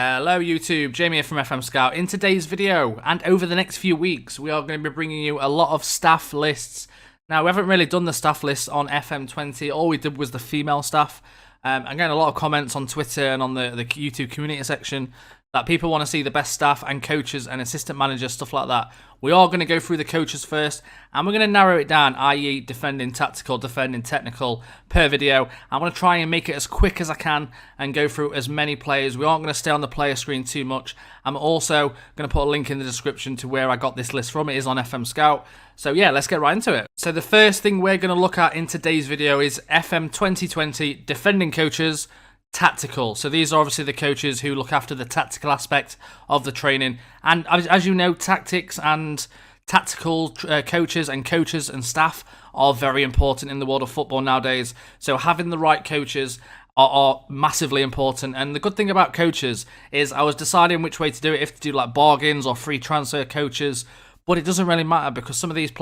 Hello YouTube, Jamie here from FM Scout. In today's video, and over the next few weeks, we are going to be bringing you a lot of staff lists. Now, we haven't really done the staff lists on FM20, all we did was the female staff. I'm getting a lot of comments on Twitter and on the YouTube community section that people want to see the best staff and coaches and assistant managers, stuff like that. We are going to go through the coaches first, and we're going to narrow it down, i.e. defending tactical, defending technical, per video. I'm going to try and make it as quick as I can and go through as many players. We aren't going to stay on the player screen too much. I'm also going to put a link in the description to where I got this list from. It is on FM Scout. So yeah, let's get right into it. So the first thing we're going to look at in today's video is FM2020 defending coaches, tactical. So these are obviously the coaches who look after the tactical aspect of the training. And as you know, tactics and tactical coaches and staff are very important in the world of football nowadays. So having the right coaches are massively important. And the good thing about coaches is I was deciding which way to do it, if to do like bargains or free transfer coaches, but it doesn't really matter because some of these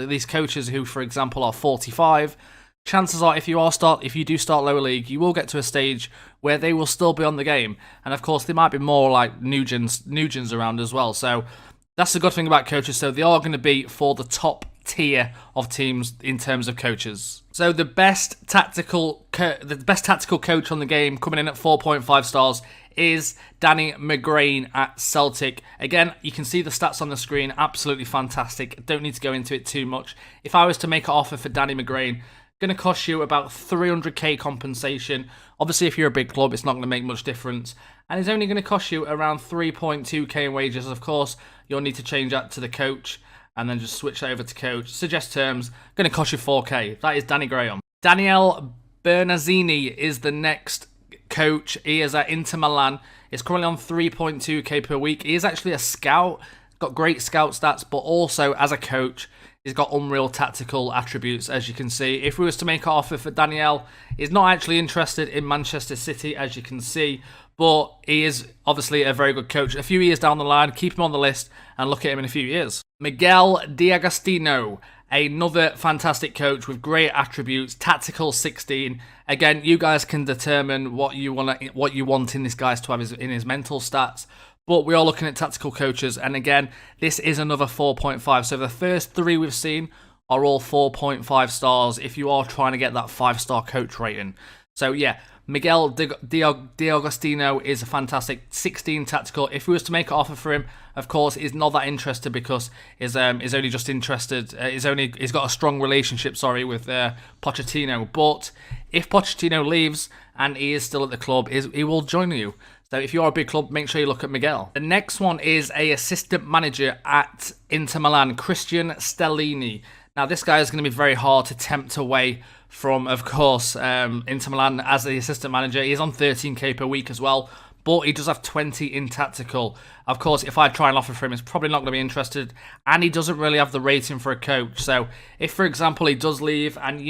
these coaches who, for example, are 45, chances are if you do start lower league, you will get to a stage where they will still be on the game. And of course, there might be more like Nugents around as well. So that's the good thing about coaches. So they are going to be for the top tier of teams in terms of coaches. So the best tactical coach on the game, coming in at 4.5 stars, is Danny McGrain at Celtic. Again, you can see the stats on the screen. Absolutely fantastic. Don't need to go into it too much. If I was to make an offer for Danny McGrain, going to cost you about 300k compensation. Obviously, if you're a big club, it's not going to make much difference. And it's only going to cost you around 3.2k in wages. Of course, you'll need to change that to the coach and then just switch that over to coach. Suggest terms, going to cost you 4k. That is Danny Graham. Daniele Bernazzini is the next coach. He is at Inter Milan. He's currently on 3.2k per week. He is actually a scout. Got great scout stats, but also as a coach, he's got unreal tactical attributes, as you can see. If we was to make an offer for Danielle, he's not actually interested in Manchester City, as you can see, but he is obviously a very good coach. A few years down the line, keep him on the list and look at him in a few years. Miguel D'Agostino, another fantastic coach with great attributes, tactical 16. Again, you guys can determine what you want in this guy to have in his mental stats. But we are looking at tactical coaches, and again, this is another 4.5. So the first three we've seen are all 4.5 stars if you are trying to get that 5-star coach rating. So yeah, Miguel D'Agostino is a fantastic 16 tactical. If we was to make an offer for him, of course, he's not that interested because he's only just interested. He's got a strong relationship, with Pochettino. But if Pochettino leaves and he is still at the club, he will join you. So if you are a big club, make sure you look at Miguel. The next one is an assistant manager at Inter Milan, Christian Stellini. Now, this guy is going to be very hard to tempt away from, of course, Inter Milan as the assistant manager. He's on 13k per week as well, but he does have 20 in tactical. Of course, if I try and offer for him, he's probably not going to be interested, and he doesn't really have the rating for a coach. So if, for example, he does leave and,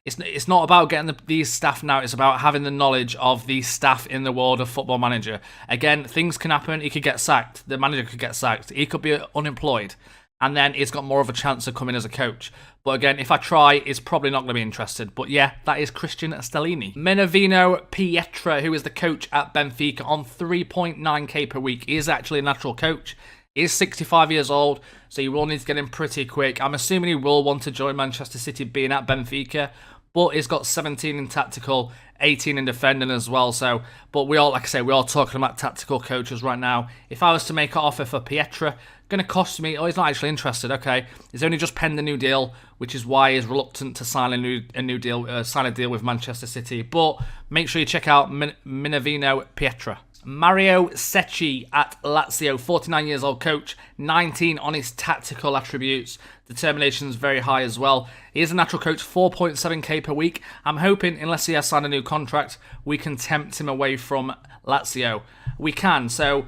it's not about getting these staff now, it's about having the knowledge of these staff in the world of Football Manager. Again, things can happen. He could get sacked. The manager could get sacked. He could be unemployed. And then he's got more of a chance of coming as a coach. But again, if I try, he's probably not going to be interested. But yeah, that is Christian Stellini. Menavino Pietra, who is the coach at Benfica, on 3.9k per week. He is actually a natural coach. He is 65 years old, so you will need to get him pretty quick. I'm assuming he will want to join Manchester City being at Benfica, but he's got 17 in tactical, 18 in defending as well. So, but we are talking about tactical coaches right now. If I was to make an offer for Pietra, going to cost me, he's not actually interested, okay. He's only just penned a new deal, which is why he's reluctant to sign a deal with Manchester City. But make sure you check out Menavino Pietra. Mario Secchi at Lazio, 49 years old coach, 19 on his tactical attributes. Determination is very high as well. He is a natural coach, 4.7k per week. I'm hoping, unless he has signed a new contract, we can tempt him away from Lazio. We can. So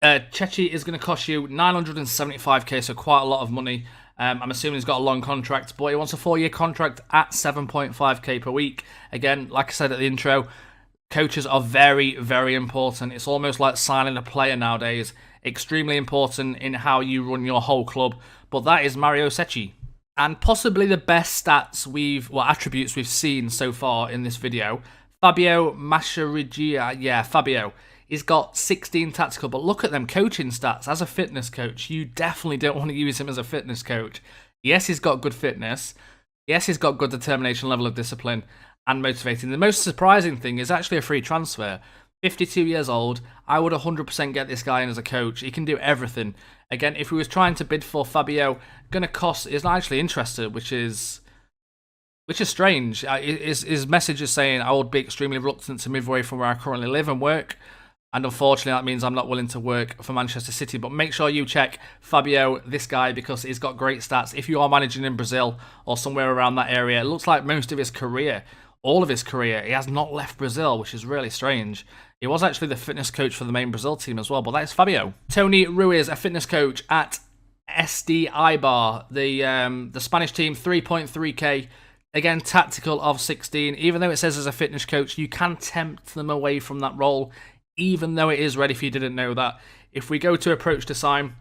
Secchi is going to cost you 975k, so quite a lot of money. I'm assuming he's got a long contract, but he wants a 4-year contract at 7.5k per week. Again, like I said at the intro, coaches are very, very important. It's almost like signing a player nowadays. Extremely important in how you run your whole club. But that is Mario Secchi. And possibly the best attributes we've seen so far in this video. Fabio Mascheriggia. Yeah, Fabio. He's got 16 tactical, but look at them coaching stats. As a fitness coach, you definitely don't want to use him as a fitness coach. Yes, he's got good fitness. Yes, he's got good determination, level of discipline, and motivating. The most surprising thing is actually a free transfer. 52 years old, I would 100% get this guy in as a coach. He can do everything. Again, if we was trying to bid for Fabio, going to cost, is not actually interested, which is strange. His message is saying, I would be extremely reluctant to move away from where I currently live and work. And unfortunately, that means I'm not willing to work for Manchester City. But make sure you check Fabio, this guy, because he's got great stats. If you are managing in Brazil or somewhere around that area, it looks like most of his career, all of his career, he has not left Brazil, which is really strange. He was actually the fitness coach for the main Brazil team as well, but that is Fabio. Tony Ruiz, a fitness coach at SD Eibar, the Spanish team, 3.3k. Again, tactical of 16. Even though it says as a fitness coach, you can tempt them away from that role, even though it is red if you didn't know that. If we go to approach to sign,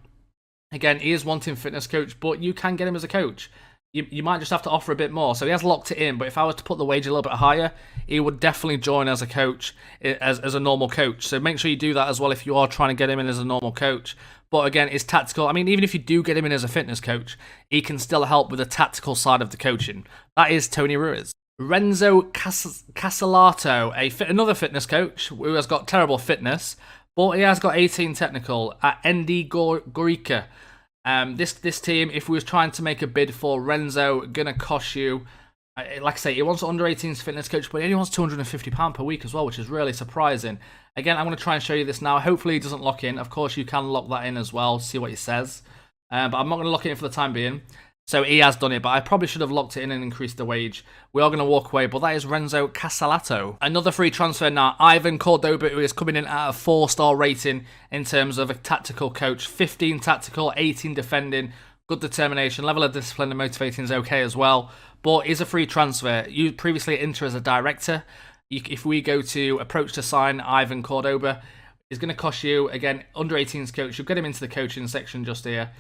again, he is wanting fitness coach, but you can get him as a coach. You might just have to offer a bit more. So he has locked it in, but if I was to put the wage a little bit higher, he would definitely join as a coach, as a normal coach. So make sure you do that as well if you are trying to get him in as a normal coach. But again, it's tactical. I mean, even if you do get him in as a fitness coach, he can still help with the tactical side of the coaching. That is Tony Ruiz. Renzo Castellato, another fitness coach who has got terrible fitness, but he has got 18 technical at ND Gorica. This team, if we was trying to make a bid for Renzo, gonna cost you, like I say, he wants under 18s fitness coach, but he only wants £250 per week as well, which is really surprising. Again, I'm going to try and show you this now. Hopefully he doesn't lock in. Of course, you can lock that in as well, see what he says. But I'm not going to lock it in for the time being. So he has done it, but I probably should have locked it in and increased the wage. We are going to walk away, but that is Renzo Castellato. Another free transfer now, Ivan Cordoba, who is coming in at a 4-star rating in terms of a tactical coach. 15 tactical, 18 defending, good determination, level of discipline and motivating is okay as well. But is a free transfer. You previously enter as a director. If we go to approach to sign Ivan Cordoba, it's going to cost you, again, under 18s coach. You'll get him into the coaching section just here.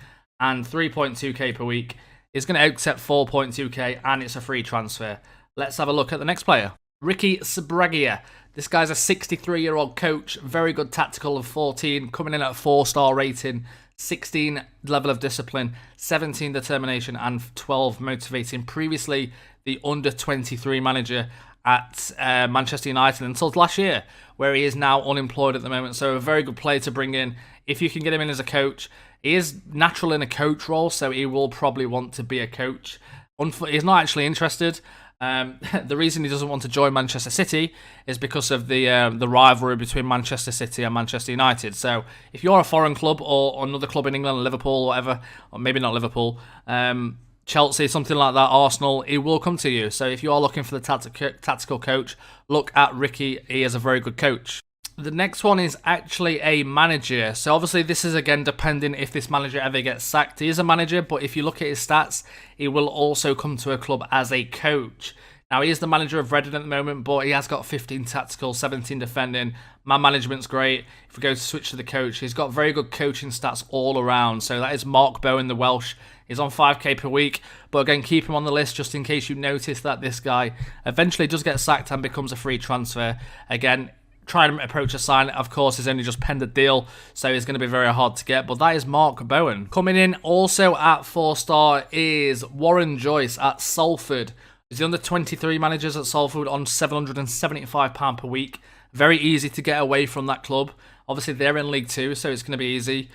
And 3.2k per week. Is going to accept 4.2k, and it's a free transfer. Let's have a look at the next player. Ricky Sbragia. This guy's a 63-year-old coach, very good tactical of 14, coming in at a 4-star rating, 16 level of discipline, 17 determination, and 12 motivating. Previously, the under-23 manager at Manchester United until last year, where he is now unemployed at the moment. So a very good player to bring in. If you can get him in as a coach, he is natural in a coach role, so he will probably want to be a coach. He's not actually interested. The reason he doesn't want to join Manchester City is because of the rivalry between Manchester City and Manchester United. So if you're a foreign club or another club in England, Liverpool, or whatever, or maybe not Liverpool, Chelsea, something like that, Arsenal, he will come to you. So if you are looking for the tactical coach, look at Ricky. He is a very good coach. The next one is actually a manager. So obviously this is again depending if this manager ever gets sacked. He is a manager, but if you look at his stats, he will also come to a club as a coach. Now he is the manager of Reading at the moment, but he has got 15 tactical, 17 defending. Man management's great. If we go to switch to the coach, he's got very good coaching stats all around. So that is Mark Bowen, the Welsh. He's on 5k per week, but again, keep him on the list just in case you notice that this guy eventually does get sacked and becomes a free transfer. Again, trying to approach a sign, of course, he's only just penned a deal, so it's going to be very hard to get, but that is Mark Bowen. Coming in also at 4-star is Warren Joyce at Salford. He's the under-23 managers at Salford on £775 per week. Very easy to get away from that club. Obviously, they're in League 2, so it's going to be easy.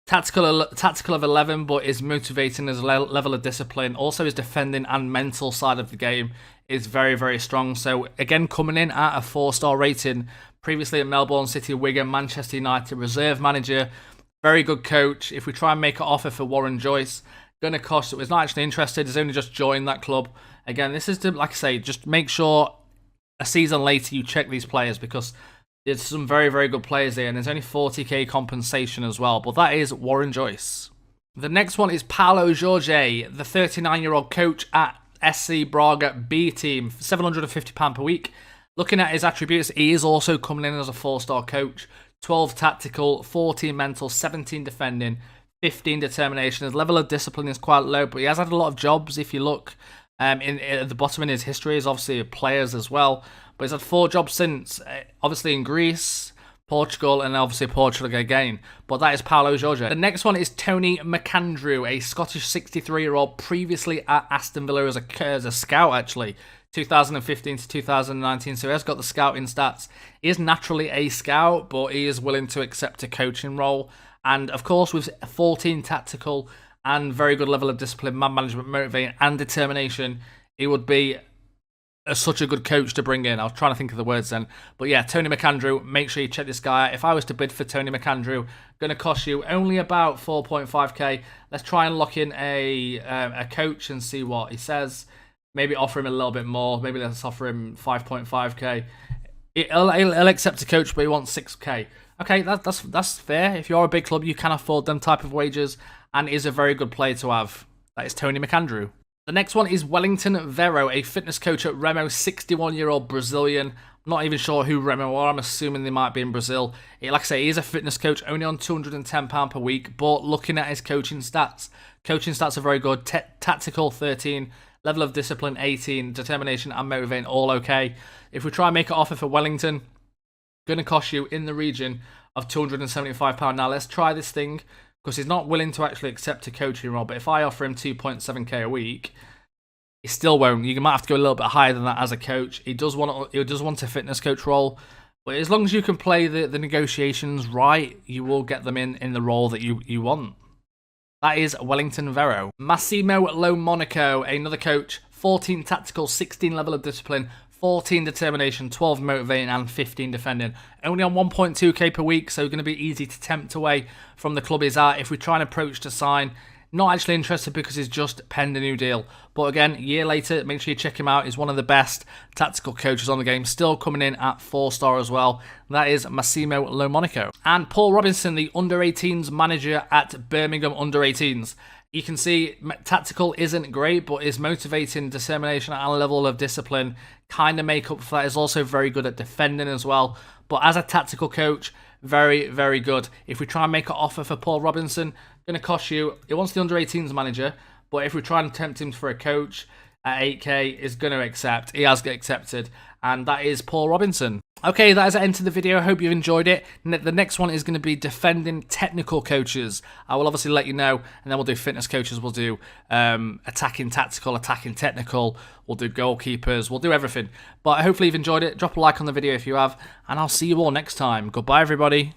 Tactical of 11, but is motivating his level of discipline. Also, his defending and mental side of the game is very, very strong. So, again, coming in at a 4-star rating. Previously at Melbourne City, Wigan, Manchester United, reserve manager. Very good coach. If we try and make an offer for Warren Joyce, going to cost it. He's not actually interested. He's only just joined that club. Again, this is to, like I say, just make sure a season later you check these players because there's some very, very good players there, and there's only 40k compensation as well. But that is Warren Joyce. The next one is Paulo Jorge, the 39-year-old coach at SC Braga B team, £750 per week. Looking at his attributes, he is also coming in as a 4-star coach. 12 tactical, 14 mental, 17 defending, 15 determination. His level of discipline is quite low, but he has had a lot of jobs. If you look at the bottom in his history, is obviously players as well. But he's had 4 jobs since, obviously in Greece, Portugal, and obviously Portugal again. But that is Paulo Jorge. The next one is Tony McAndrew, a Scottish 63-year-old, previously at Aston Villa as a scout, actually. 2015 to 2019, so he has got the scouting stats. He is naturally a scout, but he is willing to accept a coaching role. And of course, with 14 tactical and very good level of discipline, man management, motivating, and determination, he would be such a good coach to bring in. I was trying to think of the words then. But yeah, Tony McAndrew, make sure you check this guy out. If I was to bid for Tony McAndrew, going to cost you only about 4.5k. Let's try and lock in a coach and see what he says. Maybe offer him a little bit more. Maybe let's offer him 5.5k. He'll accept a coach, but he wants 6k. Okay, that's fair. If you're a big club, you can afford them type of wages, and is a very good player to have. That is Tony McAndrew. The next one is Wellington Vero, a fitness coach at Remo, 61-year-old Brazilian. I'm not even sure who Remo are. I'm assuming they might be in Brazil. Like I say, he is a fitness coach, only on £210 per week, but looking at his coaching stats are very good. Tactical, 13. Level of discipline, 18. Determination and motivating, all okay. If we try and make an offer for Wellington, going to cost you in the region of £275. Now, let's try this thing, because he's not willing to actually accept a coaching role. But if I offer him 2.7k a week, he still won't. You might have to go a little bit higher than that as a coach. He does want a fitness coach role, but as long as you can play the negotiations right, you will get them in the role that you want. That is Wellington Vero. Massimo Monaco, another coach, 14 tactical, 16 level of discipline, 14 determination, 12 motivating, and 15 defending. Only on 1.2k per week, so going to be easy to tempt away from the club he's at. If we try and approach to sign, not actually interested because he's just penned a new deal. But again, a year later, make sure you check him out. He's one of the best tactical coaches on the game, still coming in at 4-star as well. That is Massimo Monaco. And Paul Robinson, the under-18s manager at Birmingham under-18s. You can see tactical isn't great, but his motivating, determination, and level of discipline kind of make up for that. He's also very good at defending as well. But as a tactical coach, very, very good. If we try and make an offer for Paul Robinson, going to cost you, he wants the under-18s manager, but if we try and tempt him for a coach at 8k, is going to accept. He has accepted, and that is Paul Robinson. Okay, that is the end of the video. I hope you've enjoyed it. The next one is going to be defending technical coaches. I will obviously let you know, and then we'll do fitness coaches. We'll do attacking tactical, attacking technical. We'll do goalkeepers. We'll do everything. But hopefully you've enjoyed it. Drop a like on the video if you have, and I'll see you all next time. Goodbye, everybody.